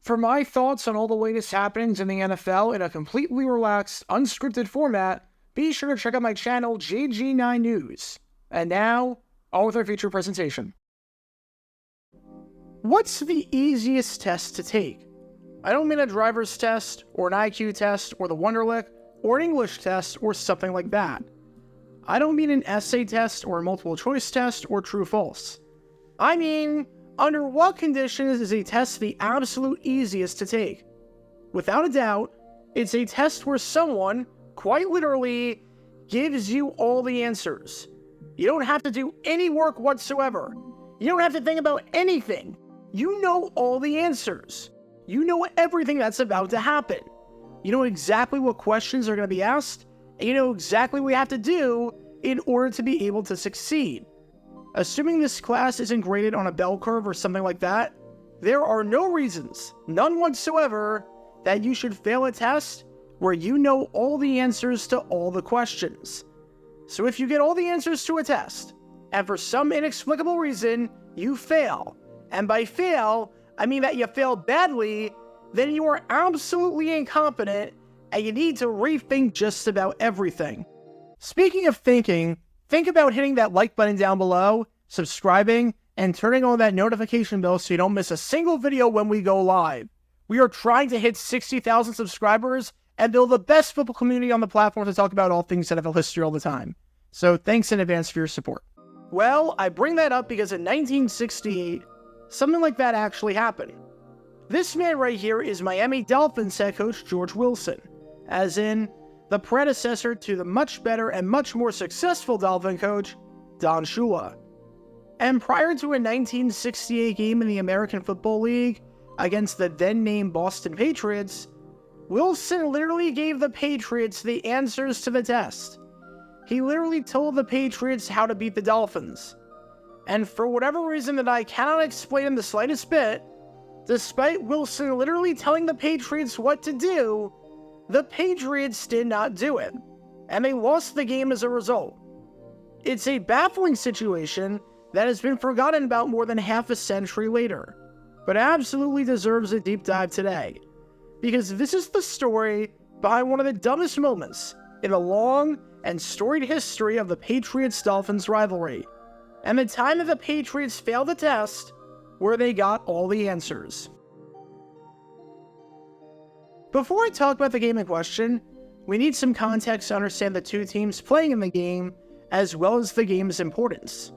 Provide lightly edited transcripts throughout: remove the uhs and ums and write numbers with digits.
For my thoughts on all the latest happenings in the NFL in a completely relaxed, unscripted format, be sure to check out my channel, JG9 News. And now, on with our feature presentation. What's the easiest test to take? I don't mean a driver's test, or an IQ test, or the Wonderlic, or an English test, or something like that. I don't mean an essay test, or a multiple choice test, or true-false. I mean, under what conditions is a test the absolute easiest to take? Without a doubt, it's a test where someone, quite literally, gives you all the answers. You don't have to do any work whatsoever. You don't have to think about anything. You know all the answers. You know everything that's about to happen. You know exactly what questions are going to be asked, and you know exactly what you have to do in order to be able to succeed. Assuming this class isn't graded on a bell curve or something like that, there are no reasons, none whatsoever, that you should fail a test where you know all the answers to all the questions. So if you get all the answers to a test, and for some inexplicable reason, you fail, and by fail, I mean that you fail badly, then you are absolutely incompetent, and you need to rethink just about everything. Speaking of thinking, think about hitting that like button down below, subscribing, and turning on that notification bell so you don't miss a single video when we go live. We are trying to hit 60,000 subscribers and build the best football community on the platform to talk about all things NFL history all the time. So thanks in advance for your support. Well, I bring that up because in 1968, something like that actually happened. This man right here is Miami Dolphins head coach George Wilson, as in the predecessor to the much better and much more successful Dolphin coach, Don Shula. And prior to a 1968 game in the American Football League against the then-named Boston Patriots, Wilson literally gave the Patriots the answers to the test. He literally told the Patriots how to beat the Dolphins. And for whatever reason that I cannot explain in the slightest bit, despite Wilson literally telling the Patriots what to do, the Patriots did not do it, and they lost the game as a result. It's a baffling situation that has been forgotten about more than half a century later, but absolutely deserves a deep dive today, because this is the story behind one of the dumbest moments in the long and storied history of the Patriots-Dolphins rivalry, and the time that the Patriots failed the test where they got all the answers. Before I talk about the game in question, we need some context to understand the two teams playing in the game, as well as the game's importance.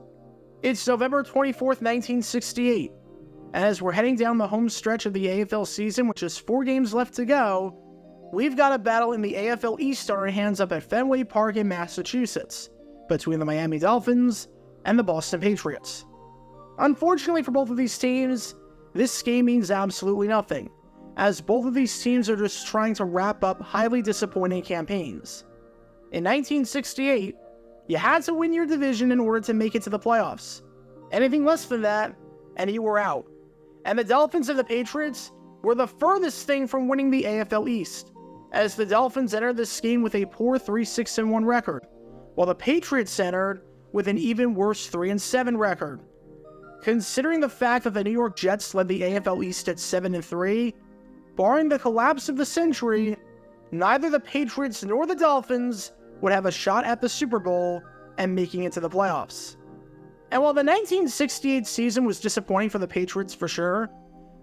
It's November 24th, 1968, and as we're heading down the home stretch of the AFL season, with just 4 games left to go, we've got a battle in the AFL East on our hands up at Fenway Park in Massachusetts, between the Miami Dolphins and the Boston Patriots. Unfortunately for both of these teams, this game means absolutely nothing, as both of these teams are just trying to wrap up highly disappointing campaigns. In 1968, you had to win your division in order to make it to the playoffs. Anything less than that, and you were out. And the Dolphins and the Patriots were the furthest thing from winning the AFL East, as the Dolphins entered this game with a poor 3-6-1 record, while the Patriots entered with an even worse 3-7 record. Considering the fact that the New York Jets led the AFL East at 7-3, barring the collapse of the century, neither the Patriots nor the Dolphins would have a shot at the Super Bowl and making it to the playoffs. And while the 1968 season was disappointing for the Patriots for sure,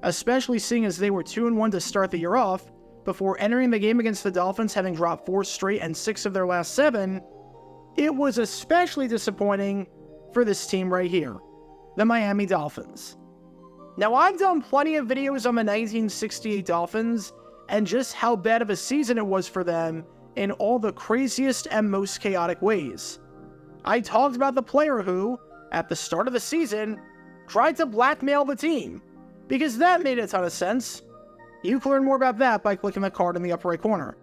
especially seeing as they were 2-1 to start the year off, before entering the game against the Dolphins having dropped 4 straight and 6 of their last 7, it was especially disappointing for this team right here, the Miami Dolphins. Now, I've done plenty of videos on the 1968 Dolphins and just how bad of a season it was for them in all the craziest and most chaotic ways. I talked about the player who, at the start of the season, tried to blackmail the team, because that made a ton of sense. You can learn more about that by clicking the card in the upper right corner.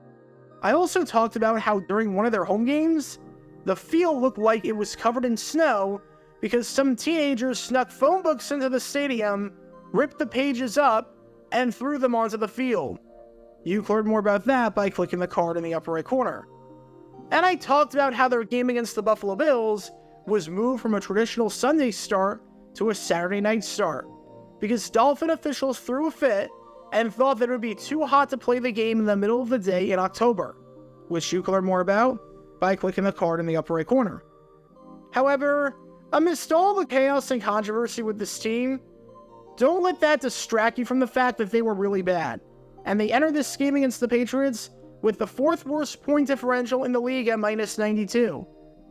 I also talked about how during one of their home games, the field looked like it was covered in snow because some teenagers snuck phone books into the stadium, ripped the pages up, and threw them onto the field. You can learn more about that by clicking the card in the upper right corner. And I talked about how their game against the Buffalo Bills was moved from a traditional Sunday start to a Saturday night start, because Dolphin officials threw a fit and thought that it would be too hot to play the game in the middle of the day in October, which you can learn more about by clicking the card in the upper right corner. However, amidst all the chaos and controversy with this team, don't let that distract you from the fact that they were really bad, and they entered this game against the Patriots with the 4th worst point differential in the league at -92,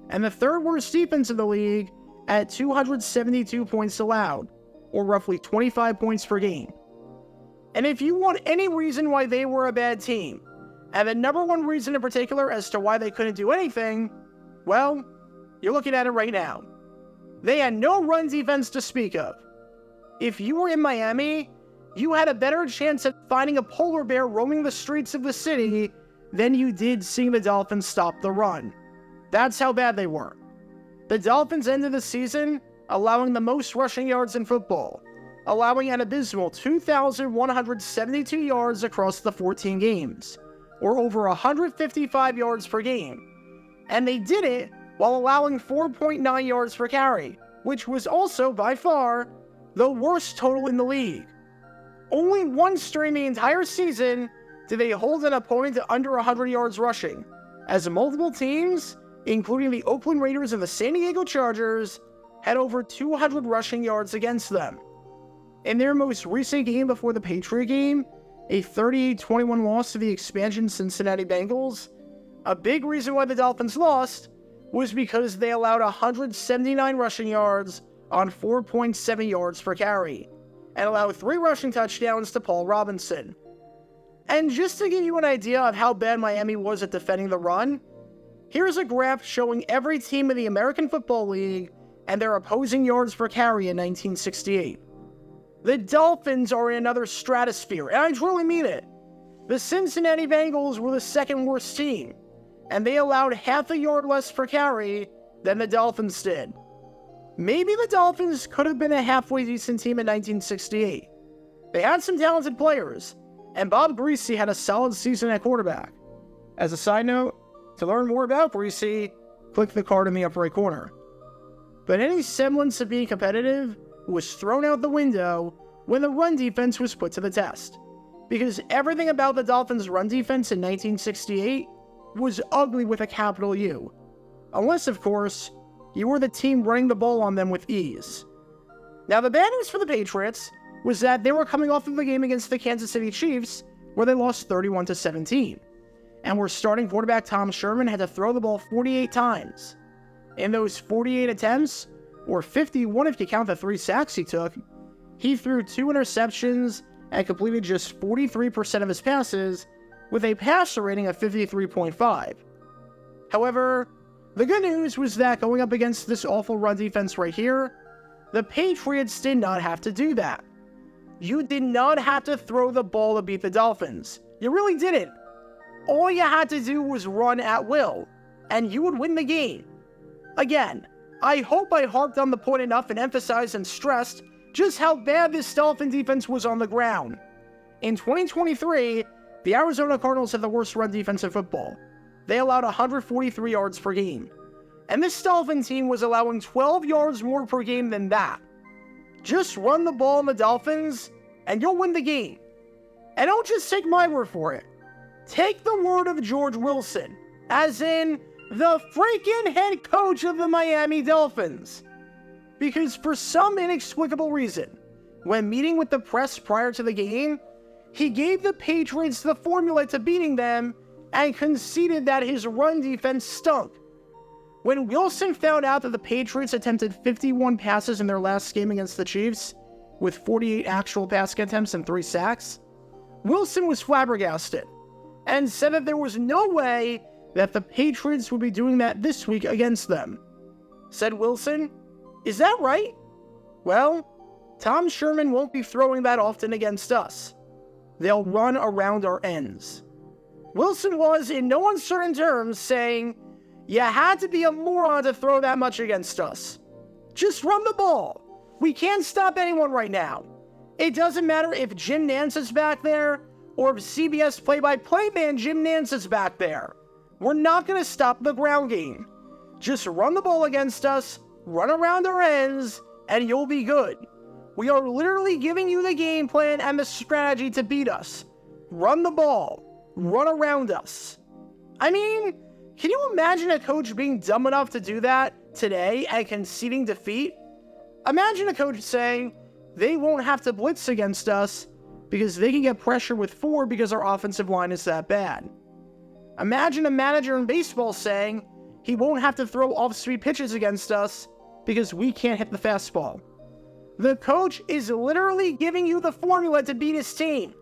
and the 3rd worst defense in the league at 272 points allowed, or roughly 25 points per game. And if you want any reason why they were a bad team, and the number one reason in particular as to why they couldn't do anything, well, you're looking at it right now. They had no run defense to speak of. If you were in Miami, you had a better chance at finding a polar bear roaming the streets of the city than you did seeing the Dolphins stop the run. That's how bad they were. The Dolphins ended the season allowing the most rushing yards in football, allowing an abysmal 2,172 yards across the 14 games, or over 155 yards per game. And they did it while allowing 4.9 yards per carry, which was also, by far, the worst total in the league. Only once during the entire season did they hold an opponent to under 100 yards rushing, as multiple teams, including the Oakland Raiders and the San Diego Chargers, had over 200 rushing yards against them. In their most recent game before the Patriot game, a 38-21 loss to the expansion Cincinnati Bengals, a big reason why the Dolphins lost was because they allowed 179 rushing yards on 4.7 yards per carry, and allowed 3 rushing touchdowns to Paul Robinson. And just to give you an idea of how bad Miami was at defending the run, here's a graph showing every team in the American Football League and their opposing yards per carry in 1968. The Dolphins are in another stratosphere, and I truly mean it. The Cincinnati Bengals were the 2nd worst team, and they allowed half a yard less per carry than the Dolphins did. Maybe the Dolphins could have been a halfway decent team in 1968. They had some talented players, and Bob Greasy had a solid season at quarterback. As a side note, to learn more about Greasy, click the card in the upper right corner. But any semblance of being competitive was thrown out the window when the run defense was put to the test, because everything about the Dolphins' run defense in 1968 was ugly with a capital U. Unless, of course, you were the team running the ball on them with ease. Now, the bad news for the Patriots was that they were coming off of the game against the Kansas City Chiefs, where they lost 31-17, and where starting quarterback Tom Sherman had to throw the ball 48 times. In those 48 attempts, or 51 if you count the 3 sacks he took, he threw 2 interceptions and completed just 43% of his passes, with a passer rating of 53.5. However, the good news was that going up against this awful run defense right here, the Patriots did not have to do that. You did not have to throw the ball to beat the Dolphins. You really didn't. All you had to do was run at will, and you would win the game. Again, I hope I harped on the point enough and emphasized and stressed just how bad this Dolphin defense was on the ground. In 2023, the Arizona Cardinals had the worst run defense in football. They allowed 143 yards per game. And this Dolphin team was allowing 12 yards more per game than that. Just run the ball on the Dolphins, and you'll win the game. And don't just take my word for it. Take the word of George Wilson, as in the freaking head coach of the Miami Dolphins. Because for some inexplicable reason, when meeting with the press prior to the game, he gave the Patriots the formula to beating them and conceded that his run defense stunk. When Wilson found out that the Patriots attempted 51 passes in their last game against the Chiefs, with 48 actual passing attempts and 3 sacks, Wilson was flabbergasted and said that there was no way that the Patriots would be doing that this week against them. Said Wilson, "Is that right? Well, Tom Sherman won't be throwing that often against us. They'll run around our ends." Wilson was, in no uncertain terms, saying, "You had to be a moron to throw that much against us. Just run the ball. We can't stop anyone right now. It doesn't matter if Jim Nantz is back there or if CBS play-by-play man Jim Nantz is back there. We're not going to stop the ground game. Just run the ball against us, run around our ends, and you'll be good. We are literally giving you the game plan and the strategy to beat us. Run the ball. Run around us. I mean, can you imagine a coach being dumb enough to do that today and conceding defeat? Imagine a coach saying they won't have to blitz against us because they can get pressure with 4 because our offensive line is that bad. Imagine a manager in baseball saying he won't have to throw off-speed pitches against us because we can't hit the fastball. The coach is literally giving you the formula to beat his team.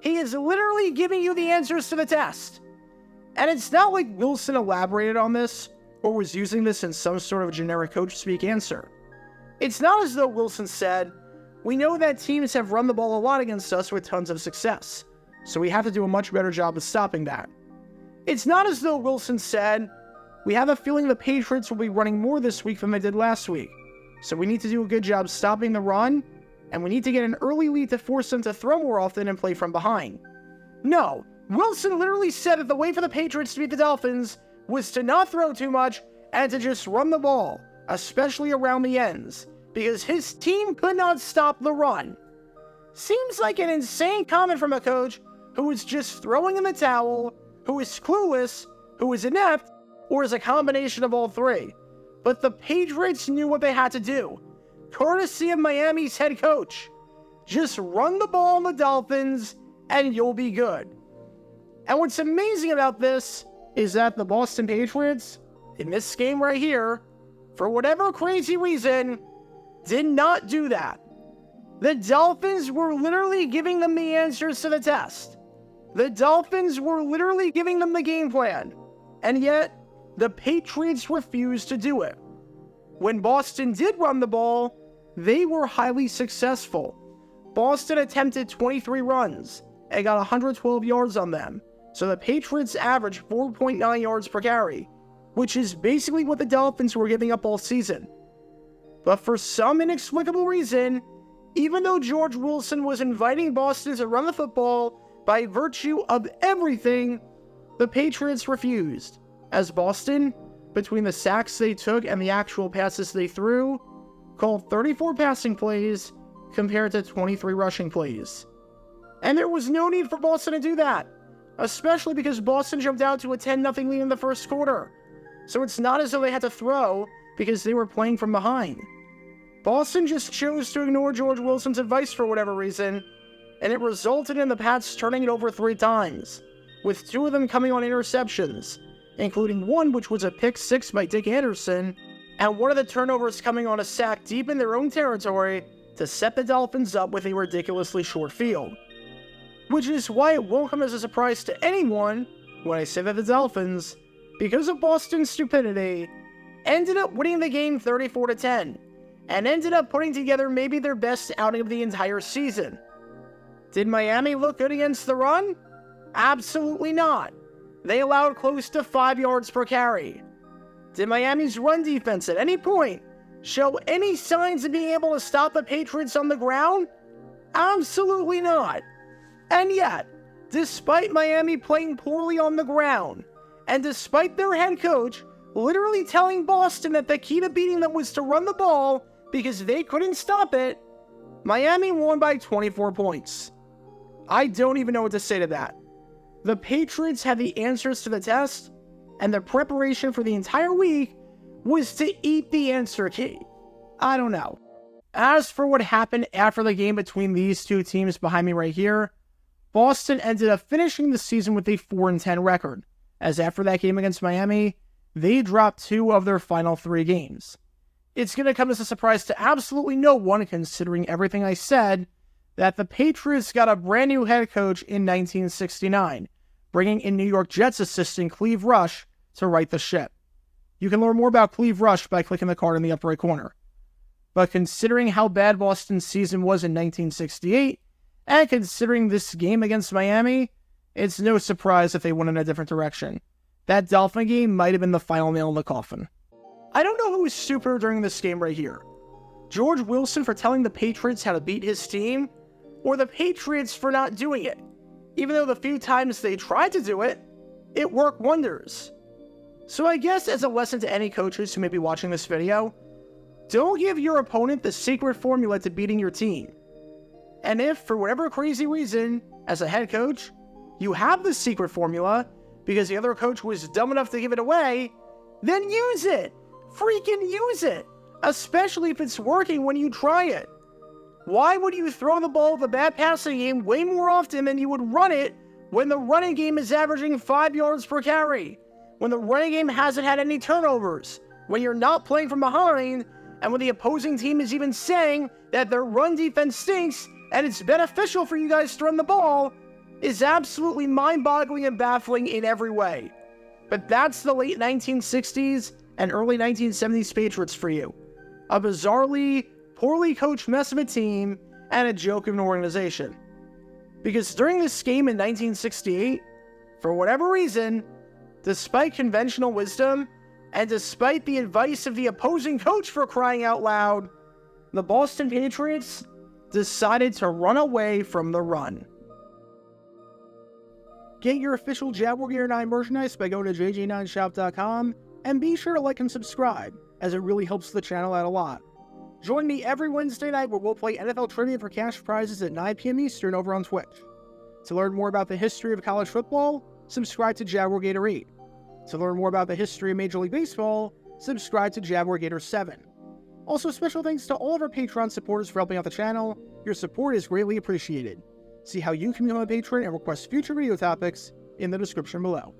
He is literally giving you the answers to the test. And it's not like Wilson elaborated on this or was using this in some sort of generic coach speak answer. It's not as though Wilson said, "We know that teams have run the ball a lot against us with tons of success, so we have to do a much better job of stopping that." It's not as though Wilson said, "We have a feeling the Patriots will be running more this week than they did last week, so we need to do a good job stopping the run, and we need to get an early lead to force them to throw more often and play from behind." No, Wilson literally said that the way for the Patriots to beat the Dolphins was to not throw too much and to just run the ball, especially around the ends, because his team could not stop the run. Seems like an insane comment from a coach who is just throwing in the towel, who is clueless, who is inept, or is a combination of all three. But the Patriots knew what they had to do, courtesy of Miami's head coach. Just run the ball on the Dolphins, and you'll be good. And what's amazing about this is that the Boston Patriots, in this game right here, for whatever crazy reason, did not do that. The Dolphins were literally giving them the answers to the test. The Dolphins were literally giving them the game plan. And yet, the Patriots refused to do it. When Boston did run the ball, they were highly successful. Boston attempted 23 runs and got 112 yards on them. So the Patriots averaged 4.9 yards per carry, which is basically what the Dolphins were giving up all season. But for some inexplicable reason, even though George Wilson was inviting Boston to run the football by virtue of everything, the Patriots refused, as Boston, between the sacks they took and the actual passes they threw, called 34 passing plays compared to 23 rushing plays. And there was no need for Boston to do that, especially because Boston jumped out to a 10-0 lead in the first quarter. So it's not as though they had to throw because they were playing from behind. Boston just chose to ignore George Wilson's advice for whatever reason, and it resulted in the Pats turning it over 3 times, with 2 of them coming on interceptions, including one which was a pick 6 by Dick Anderson, and one of the turnovers coming on a sack deep in their own territory to set the Dolphins up with a ridiculously short field. Which is why it won't come as a surprise to anyone when I say that the Dolphins, because of Boston's stupidity, ended up winning the game 34-10, and ended up putting together maybe their best outing of the entire season. Did Miami look good against the run? Absolutely not. They allowed close to 5 yards per carry. Did Miami's run defense at any point show any signs of being able to stop the Patriots on the ground? Absolutely not. And yet, despite Miami playing poorly on the ground, and despite their head coach literally telling Boston that the key to beating them was to run the ball because they couldn't stop it, Miami won by 24 points. I don't even know what to say to that. The Patriots had the answers to the test, and the preparation for the entire week was to eat the answer key. I don't know. As for what happened after the game between these two teams behind me right here, Boston ended up finishing the season with a 4-10 record, as after that game against Miami, they dropped 2 of their final 3 games. It's going to come as a surprise to absolutely no one, considering everything I said, that the Patriots got a brand new head coach in 1969, bringing in New York Jets assistant Cleve Rush to right the ship. You can learn more about Cleve Rush by clicking the card in the upper right corner. But considering how bad Boston's season was in 1968, and considering this game against Miami, it's no surprise that they went in a different direction. That Dolphin game might have been the final nail in the coffin. I don't know who was stupider during this game right here. George Wilson for telling the Patriots how to beat his team, or the Patriots for not doing it. Even though the few times they tried to do it, it worked wonders. So I guess as a lesson to any coaches who may be watching this video, Don't give your opponent the secret formula to beating your team. And if, for whatever crazy reason, as a head coach, you have the secret formula because the other coach was dumb enough to give it away, then use it. Freaking use it. Especially if it's working when you try it. Why would you throw the ball with a bad passing game way more often than you would run it when the running game is averaging 5 yards per carry? When the running game hasn't had any turnovers? When you're not playing from behind? And when the opposing team is even saying that their run defense stinks and it's beneficial for you guys to run the ball, is absolutely mind-boggling and baffling in every way. But that's the late 1960s and early 1970s Patriots for you. A bizarrely, poorly coached mess of a team and a joke of an organization. Because during this game in 1968, for whatever reason, despite conventional wisdom, and despite the advice of the opposing coach for crying out loud, the Boston Patriots decided to run away from the run. Get your official Jaguar Gator 9 merchandise by going to jj9shop.com, and be sure to like and subscribe, as it really helps the channel out a lot. Join me every Wednesday night where we'll play NFL Trivia for cash prizes at 9 p.m. Eastern over on Twitch. To learn more about the history of college football, subscribe to Jaguar Gator 8. To learn more about the history of Major League Baseball, subscribe to Jaguar Gator 7. Also, special thanks to all of our Patreon supporters for helping out the channel. Your support is greatly appreciated. See how you can become a patron and request future video topics in the description below.